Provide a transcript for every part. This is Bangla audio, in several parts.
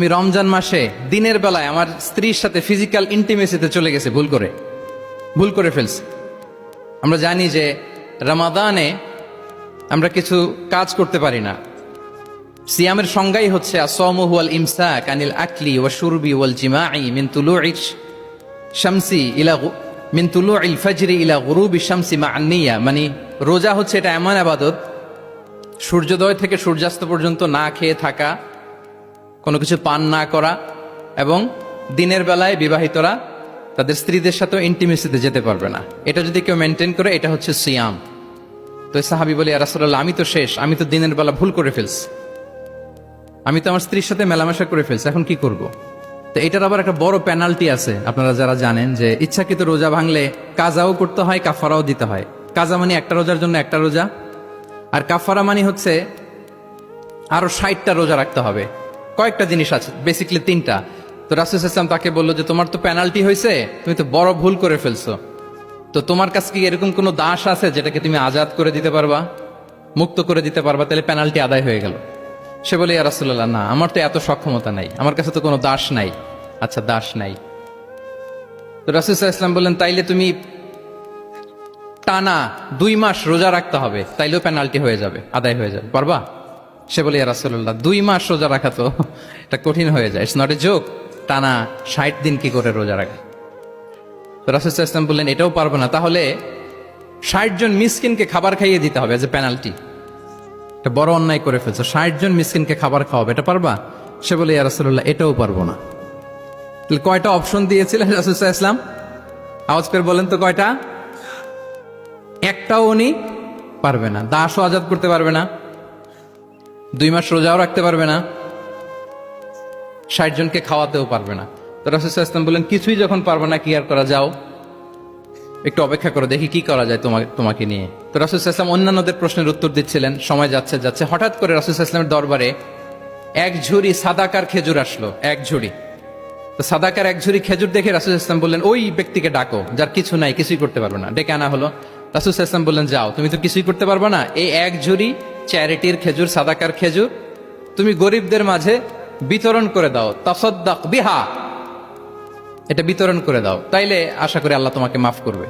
আমি রমজান মাসে দিনের বেলায় আমার স্ত্রীর সাথে ফিজিক্যাল ইন্টিমেসিতে চলে গেছে ভুল করে ফেলছি। আমরা জানি যে রমাদানে আমরা কিছু কাজ করতে পারি না। সিয়ামের সংজ্ঞাই হচ্ছে আসওমু হুয়াল ইমসাক আনিল আকলি ওয়া শুরবি ওয়াল জিমাই মিন তুলুইশ শামসি ইলা মিন তুলুইল ফাজরি ইলা গুরুবি শামসি মা আন-নিয়া। মানে রোজা হচ্ছে এটা এমন ইবাদত, সূর্যোদয় থেকে সূর্যাস্ত পর্যন্ত না খেয়ে থাকা, কোনো কিছু পান না করা, এবং দিনের বেলায় বিবাহিতরা তাদের স্ত্রীদের সাথেও ইন্টিমেসিতে যেতে পারবে না। এটা যদি কেউ মেনটেন করে এটা হচ্ছে সিয়াম। তো সাহাবী বলে, ইয়া রাসূলুল্লাহ, আমি তো শেষ, আমি তো দিনের বেলা ভুল করে ফেলছি, আমি তো আমার স্ত্রীর সাথে মেলামেশা করে ফেলছি, এখন কি করব? তো এটার আবার একটা বড় পেনাল্টি আছে। আপনারা যারা জানেন যে ইচ্ছাকৃত রোজা ভাঙলে কাজাও করতে হয়, কাফারাও দিতে হয়। কাজা মানে একটা রোজার জন্য একটা রোজা, আর কাফারা মানে হচ্ছে আরো 60টা রোজা রাখতে হবে। কয়েকটা জিনিস আছে, বেসিক্যালি 3টা। তো রাসূল সাল্লাল্লাহু আলাইহি ওয়াসাল্লাম তাকে বললো যে তোমার তো পেনাল্টি হয়েছে, তুমি তো বড় ভুল করে ফেলছো, তো তোমার কাছে কি এরকম কোনো দাস আছে যেটাকে তুমি আজাদ করে দিতে পারবা, মুক্ত করে দিতে পারবা, তাহলে পেনাল্টি আদায় হয়ে গেল। সে বলে, ইয়া রাসূলুল্লাহ, না, আমার তো এত সক্ষমতা নাই, আমার কাছে তো কোনো দাস নাই। আচ্ছা, দাস নাই। তো রাসূল সাল্লাল্লাহু আলাইহি ওয়াসাল্লাম বললেন, তাইলে তুমি টানা 2 মাস রোজা রাখতে হবে, তাইলেও পেনাল্টি হয়ে যাবে, আদায় হয়ে যাবে, পারবা? সে বলে, ইয়া রাসূলুল্লাহ, 2 মাস রোজা রাখা তো এটা কঠিন হয়ে যায়, ইটস নট এ জোক। টানা 60 দিন কি করে রোজা রাখে? তো রাসূল সাল্লাল্লাহু আলাইহি ওয়াসাল্লাম বললেন, এটাও পারবো না, তাহলে 60 জন মিসকিনকে খাবার খাইয়ে দিতে হবে এজ এ পেনাল্টি। এটা বড় অন্যায় করে ফেলছো, 60 জন মিসকিনকে খাবার খাওয়াবে, এটা পারবা? সে বলে, ইয়া রাসূলুল্লাহ, এটাও পারবো না। তাহলে কয়টা অপশন দিয়েছিলেন রাসূল সাল্লাল্লাহু আলাইহি ওয়াসাল্লাম? আওয়াজ করে বলেন তো কয়টা? একটাও উনি পারবে না। দাসও আজাদ করতে পারবে না, 2 মাস রোজাও রাখতে পারবে না, 60 জনকে খাওয়াতেও পারবে না। তো রাসূল সাল্লাল্লাহু আলাইহি ওয়াসাল্লাম বললেন, কিছুই যখন পারবে না, কি আর করা, যাও একটু অপেক্ষা করো, দেখি কি করা যায় তোমাকে নিয়ে। তো রাসূল সাল্লাল্লাহু আলাইহি ওয়াসাল্লাম অন্যান্যদের প্রশ্নের উত্তর দিচ্ছিলেন, সময় যাচ্ছে, হঠাৎ করে রাসূল সাল্লাল্লাহু আলাইহি ওয়াসাল্লামের দরবারে 1 ঝুড়ি সাদাকার খেজুর আসলো, 1 ঝুড়ি। তো সাদাকার 1 ঝুড়ি খেজুর দেখে রাসূল সাল্লাল্লাহু আলাইহি ওয়াসাল্লাম বললেন, ওই ব্যক্তিকে ডাকো যার কিছু নাই, কিছুই করতে পারবে না। ডেকে আনা হলো। রাসূল সাল্লাল্লাহু আলাইহি ওয়াসাল্লাম বললেন, যাও, তুমি তো কিছুই করতে পারবে না, এই 1 ঝুড়ি চ্যারিটির খেজুর, সাদাকার খেজুর তুমি গরিবদের মাঝে বিতরণ করে দাও, তাসাদ্দাক বিহা, এটা বিতরণ করে দাও, তাইলে আশা করি আল্লাহ তোমাকে মাফ করবে।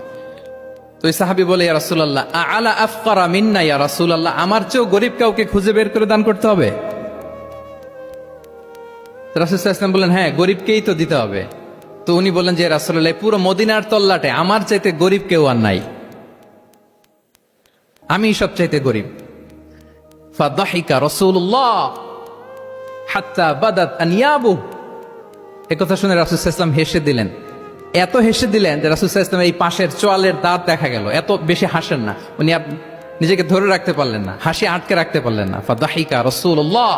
তো এই সাহাবী বলে, ইয়া রাসূলুল্লাহ, আলা আফকারা মিন্না ইয়া রাসূলুল্লাহ, আমার চেয়েও গরিব কাউকে খুঁজে বের করে দান করতে হবে? রাসূল সাল্লাল্লাহু আলাইহি ওয়াসাল্লাম বললেন, হ্যাঁ, গরিবকেই তো দিতে হবে। তো উনি বললেন যে, রাসূলুল্লাহ, পুরো মদিনার তল্লাটে আমার চাইতে গরিব কেউ আর নাই, আমি সব চাইতে গরিব। ফাদাহিকা রাসূলুল্লাহ হাত্তা বাদাত আনিয়াবু। একথা শুনে রাসূল সাল্লাল্লাহু আলাইহি ওয়াসাল্লাম হেসে দিলেন, এত হেসে দিলেন যে রাসূল সাল্লাল্লাহু আলাইহি ওয়াসাল্লাম এই পাশের চোয়ালের দাঁত দেখা গেল। এত বেশি হাসেন না উনি, নিজেকে ধরে রাখতে পারলেন না, হাসি আটকে রাখতে পারলেন না। ফাদাহিকা রাসূলুল্লাহ,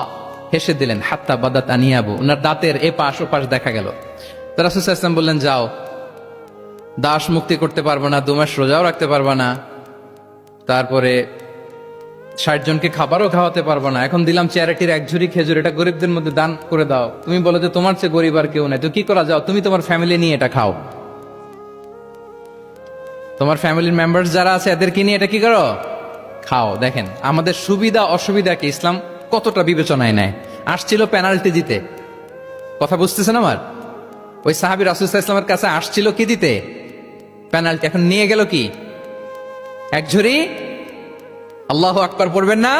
হেসে দিলেন, হাত্তা বাদাত আনিয়াবু, ওনার দাঁতের এ পাশ ও পাশ দেখা গেল। তো রাসূল সাল্লাল্লাহু আলাইহি ওয়াসাল্লাম বললেন, যাও, দাস মুক্তি করতে পারবো না, 2 মাস রোজাও রাখতে পারবো না, তারপরে 60 জনকে খাবারও খাওয়াতে পারবো না, এখন দিলাম চ্যারিটির 1 ঝুড়ি খেজুর, এটা গরিবদের মধ্যে দান করে দাও। তুমি বলো যে তোমার চেয়ে গরিব আর কেউ নাই, তো কি করা, যাও, তুমি তোমার ফ্যামিলি নিয়ে এটা খাও, তোমার ফ্যামিলির মেম্বার্স যারা আছে এদেরকে নিয়ে এটা কি করো, খাও। দেখেন আমাদের সুবিধা অসুবিধাকে ইসলাম কতটা বিবেচনায় নেয়। আসছিল পেনাল্টি দিতে, কথা বুঝতেছেন আমার? ওই সাহাবী রাসূল সাল্লাল্লাহু আলাইহি ওয়াসাল্লামের কাছে আসছিল কি দিতে, পেনাল্টি, এখন নিয়ে গেল কি, 1 ঝুড়ি। আল্লাহু আকবার পড়বেন না?